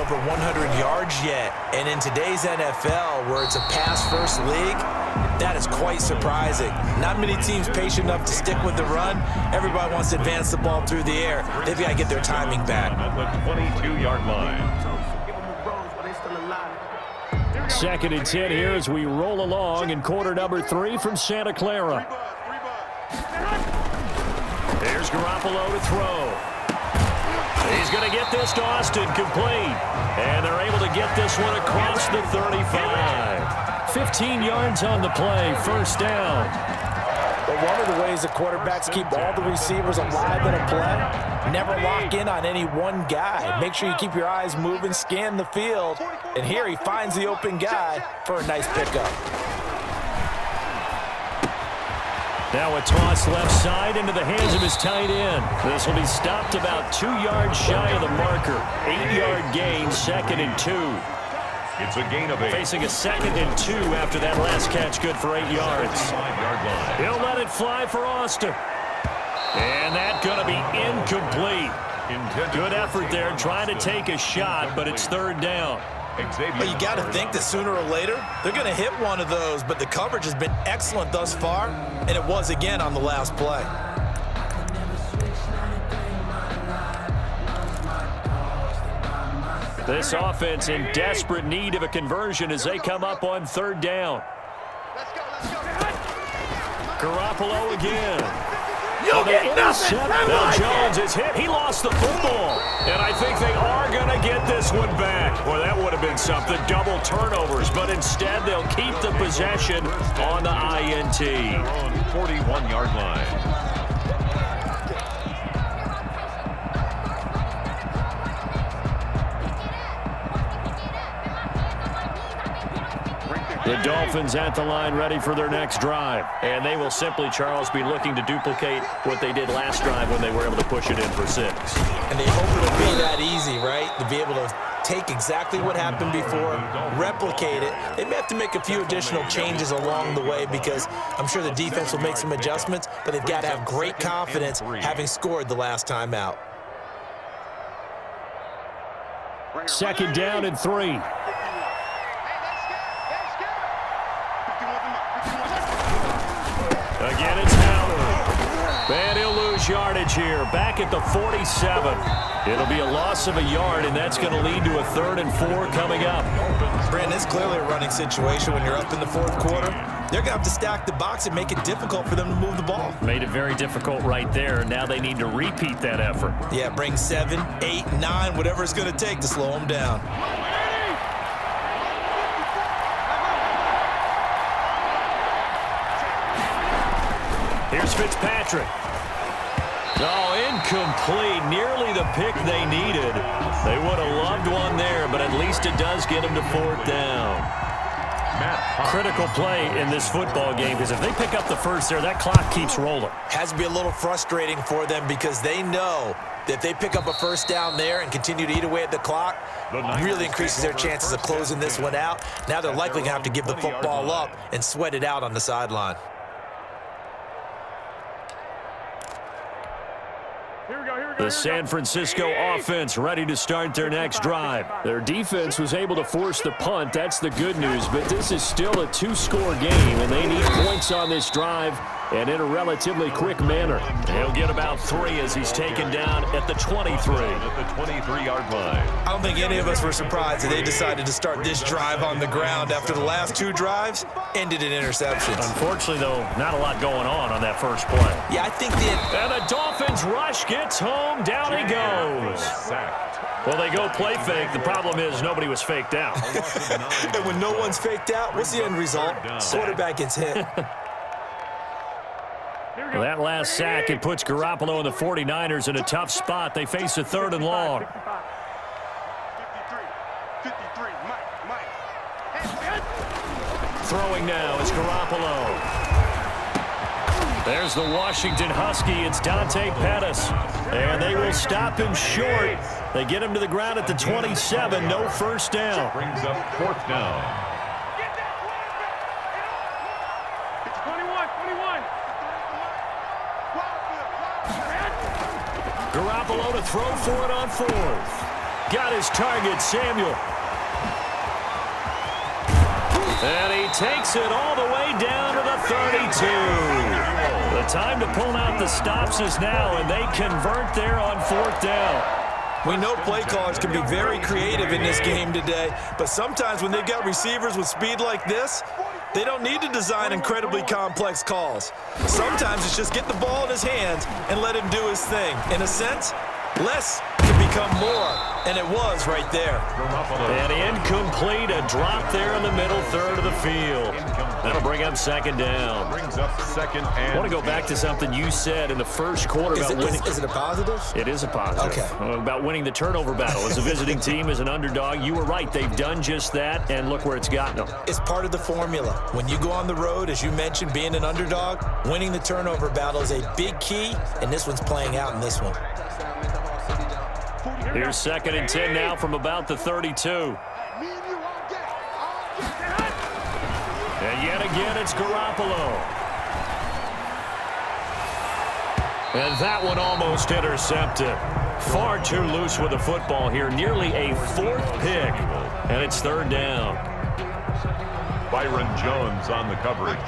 over 100 yards yet. And in today's NFL, where it's a pass-first league, that is quite surprising. Not many teams patient enough to stick with the run. Everybody wants to advance the ball through the air. They've got to get their timing back. At the 22-yard line. 2nd and 10 here as we roll along in quarter number 3 from Santa Clara. There's Garoppolo to throw. He's going to get this to Austin, complete. And they're able to get this one across the 35. 15 yards on the play, first down. But one of the ways the quarterbacks keep all the receivers alive in a play, never lock in on any one guy. Make sure you keep your eyes moving, scan the field. And here he finds the open guy for a nice pickup. Now a toss left side into the hands of his tight end. This will be stopped about 2 yards shy of the marker. 8-yard gain, 2nd and 2. It's a gain of 8. Facing a 2nd and 2 after that last catch, good for 8 yards. He'll let it fly for Austin. And that's going to be incomplete. Good effort there, trying to take a shot, but it's 3rd down. But you got to think that sooner or later, they're going to hit one of those, but the coverage has been excellent thus far, and it was again on the last play. This offense in desperate need of a conversion as they come up on 3rd down. Garoppolo again. You'll get nothing. Now Jones is hit. He lost the football. And I think they are going to get this one back. Well, that would have been something. Double turnovers. But instead, they'll keep the possession on the INT. 41-yard line. The Dolphins at the line ready for their next drive. And they will simply, Charles, be looking to duplicate what they did last drive when they were able to push it in for 6. And they hope it'll be that easy, right? To be able to take exactly what happened before, replicate it. They may have to make a few additional changes along the way because I'm sure the defense will make some adjustments, but they've got to have great confidence having scored the last time out. 2nd down and 3. Again, it's Howard. And he'll lose yardage here. Back at the 47. It'll be a loss of a yard, and that's going to lead to a 3rd and 4 coming up. Brandon, it's clearly a running situation when you're up in the 4th quarter. They're going to have to stack the box and make it difficult for them to move the ball. Made it very difficult right there. Now they need to repeat that effort. Yeah, bring 7, 8, 9, whatever it's going to take to slow them down. Here's Fitzpatrick. Oh, incomplete. Nearly the pick they needed. They would have loved one there, but at least it does get them to 4th down. Critical play in this football game because if they pick up the first there, that clock keeps rolling. Has to be a little frustrating for them because they know that if they pick up a first down there and continue to eat away at the clock, really increases their chances of closing this one out. Now they're likely going to have to give the football up and sweat it out on the sideline. The San Francisco offense ready to start their next drive. Their defense was able to force the punt. That's the good news, but this is still a 2-score game, and they need points on this drive and in a relatively quick manner. He'll get about 3 as he's taken down at the 23. At the 23-yard line. I don't think any of us were surprised that they decided to start this drive on the ground after the last 2 drives ended in interceptions. Unfortunately, though, not a lot going on that first play. Yeah, I think that... And the Dolphins rush gets home. Down he goes. Well, they go play fake. The problem is nobody was faked out. And when no one's faked out, what's the end result? Quarterback gets hit. Well, that last sack, it puts Garoppolo and the 49ers in a tough spot. They face a 3rd and long. Throwing now is Garoppolo. There's the Washington Husky. It's Dante Pettis. And they will stop him short. They get him to the ground at the 27. No first down. Brings up 4th down. Garoppolo to throw for it on 4th. got his target, Samuel. And he takes it all the way down to the 32. The time to pull out the stops is now, and they convert there on 4th down. We know play callers can be very creative in this game today, but sometimes when they've got receivers with speed like this, they don't need to design incredibly complex calls. Sometimes it's just get the ball in his hands and let him do his thing. In a sense, less can become more, and it was right there. And incomplete, a drop there in the middle third of the field. That'll bring up 2nd down. Brings up 2nd and I want to go back to something you said in the first quarter about winning. Is it a positive? It is a positive. Okay. About winning the turnover battle. As a visiting team, as an underdog, you were right. They've done just that, and look where it's gotten them. It's part of the formula. When you go on the road, as you mentioned, being an underdog, winning the turnover battle is a big key, and this one's playing out in this one. Here's 2nd and 10 now from about the 32. And yet again, it's Garoppolo. And that one almost intercepted. Far too loose with the football here. Nearly a 4th pick. And it's 3rd down. Byron Jones on the coverage.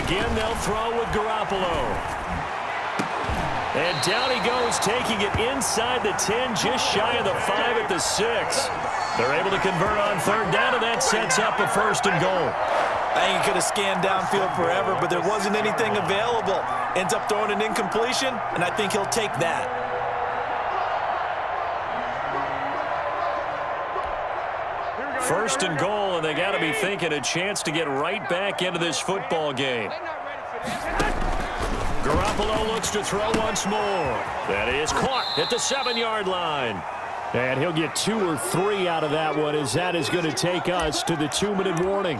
Again, they'll throw with Garoppolo. And down he goes, taking it inside the 10, just shy of the 5 at the 6. They're able to convert on 3rd down, and that sets up a 1st and goal. I think he could have scanned downfield forever, but there wasn't anything available. Ends up throwing an incompletion, and I think he'll take that. First and goal, and they got to be thinking a chance to get right back into this football game. Garoppolo looks to throw once more. That is caught at the 7-yard line. And he'll get 2 or 3 out of that one, as that is going to take us to the 2-minute warning.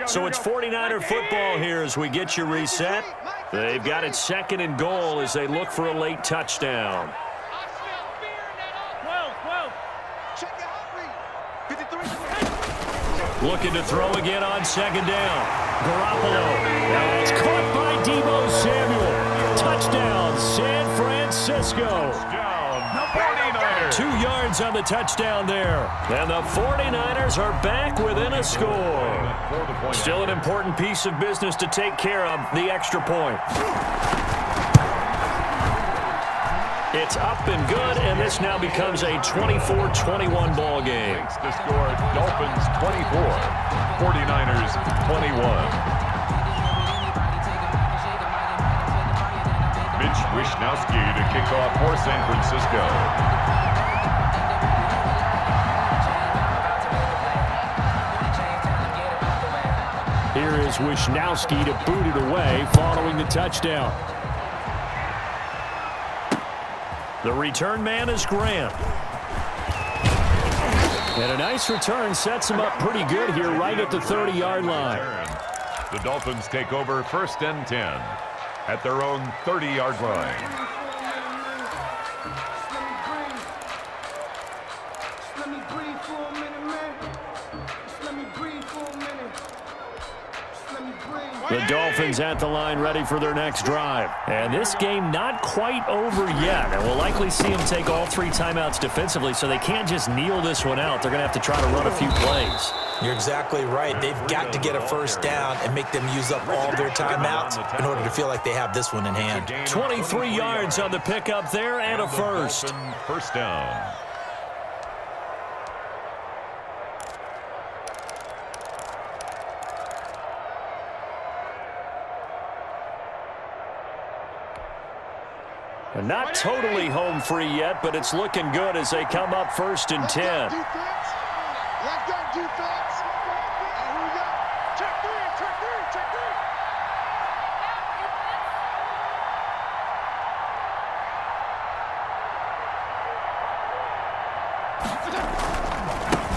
So it's 49er football here as we get you reset. They've got it 2nd and goal as they look for a late touchdown. Looking to throw again on 2nd down. Garoppolo. Now it's caught by Deebo Samuel. Touchdown, San Francisco. 2 yards on the touchdown there. And the 49ers are back within a score. Still an important piece of business to take care of, the extra point. It's up and good, and this now becomes a 24-21 ball game. The score, Dolphins 24, 49ers 21. Mitch Wishnowsky to kick off for San Francisco. Here is Wishnowsky to boot it away following the touchdown. The return man is Grant. And a nice return sets him up pretty good here right at the 30-yard line. The Dolphins take over 1st and 10 at their own 30-yard line. The Dolphins at the line ready for their next drive. And this game not quite over yet. And we'll likely see them take all 3 timeouts defensively, so they can't just kneel this one out. They're going to have to try to run a few plays. You're exactly right. They've got to get a 1st down and make them use up all their timeouts in order to feel like they have this one in hand. 23 yards on the pickup there and a 1st. 1st down. Not totally home free yet, but it's looking good as they come up 1st and 10.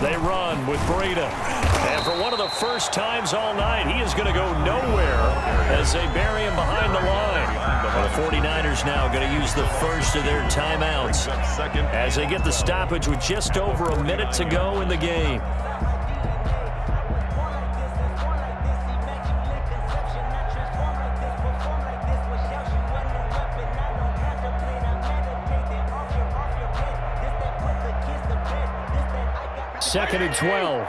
They run with Breida. And for one of the first times all night, he is going to go nowhere as they bury him behind the line. The 49ers now going to use the first of their timeouts as they get the stoppage with just over a minute to go in the game. 2nd and 12.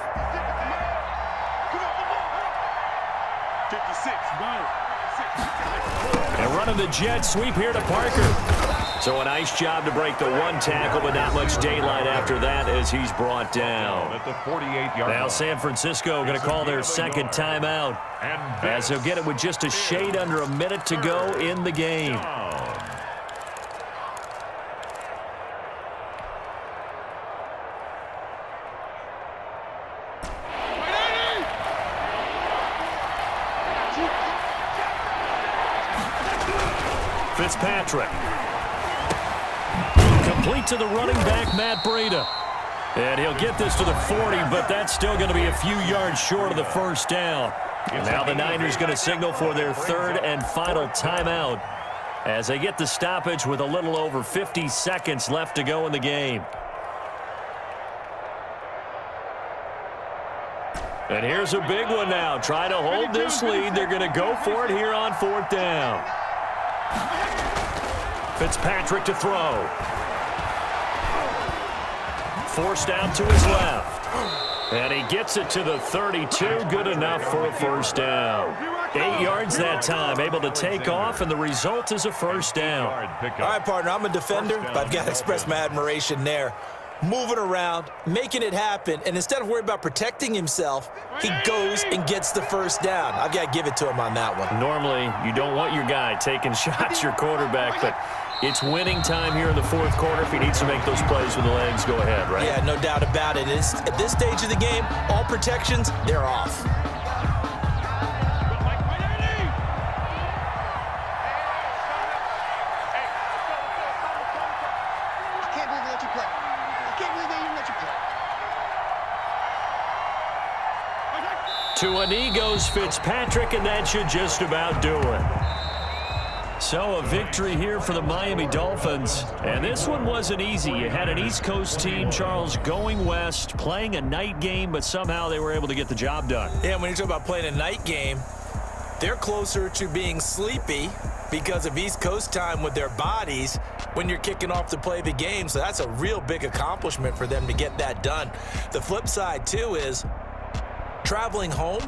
56. And running the jet sweep here to Parker. So a nice job to break the one tackle, but not much daylight after that as he's brought down. At the 48-yard Now line. San Francisco going to call their second timeout, as they'll get it with just a shade under a minute to go in the game. Fitzpatrick. Complete to the running back, Matt Breida. And he'll get this to the 40, but that's still going to be a few yards short of the first down. And now the Niners going to signal for their third and final timeout as they get the stoppage with a little over 50 seconds left to go in the game. And here's a big one now. Trying to hold this lead. They're going to go for it here on 4th down. Fitzpatrick to throw. Forced out to his left. And he gets it to the 32. Good enough for a first down. 8 yards that time. Able to take off, and the result is a first down. All right, partner, I'm a defender, but I've got to express my admiration there. Moving around, making it happen, and instead of worrying about protecting himself, he goes and gets the first down. I've got to give it to him on that one. Normally, you don't want your guy taking shots, your quarterback, but it's winning time here in the 4th quarter. If he needs to make those plays with the legs, go ahead, right? Yeah, no doubt about it. At this stage of the game, all protections, they're off. To a knee goes Fitzpatrick, and that should just about do it. So a victory here for the Miami Dolphins. And this one wasn't easy. You had an East Coast team, Charles, going west, playing a night game, but somehow they were able to get the job done. Yeah, when you talk about playing a night game, they're closer to being sleepy because of East Coast time with their bodies when you're kicking off to play the game. So that's a real big accomplishment for them to get that done. The flip side, too, is traveling home.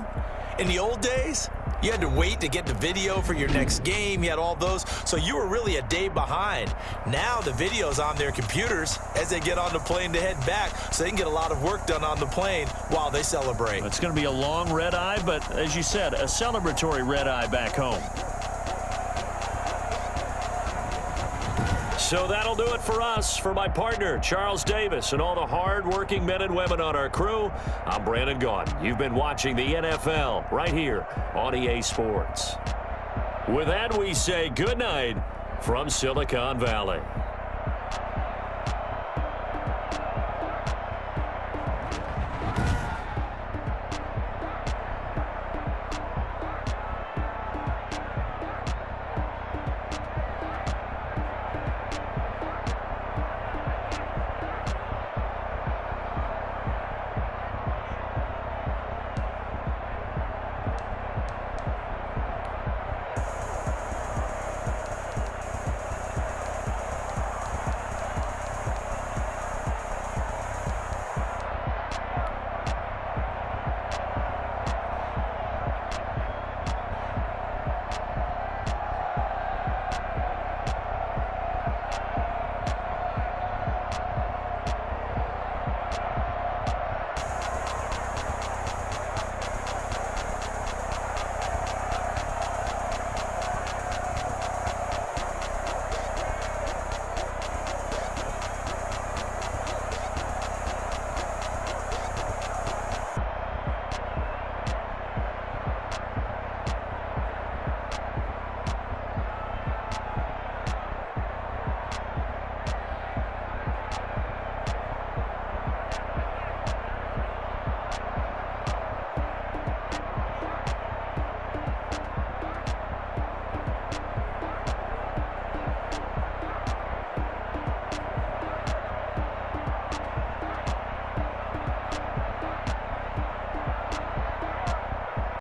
In the old days, you had to wait to get the video for your next game. You had all those. So you were really a day behind. Now the video's on their computers as they get on the plane to head back, so they can get a lot of work done on the plane while they celebrate. It's going to be a long red eye, but as you said, a celebratory red eye back home. So that'll do it for us. For my partner, Charles Davis, and all the hard-working men and women on our crew, I'm Brandon Gaudin. You've been watching the NFL right here on EA Sports. With that, we say good night from Silicon Valley.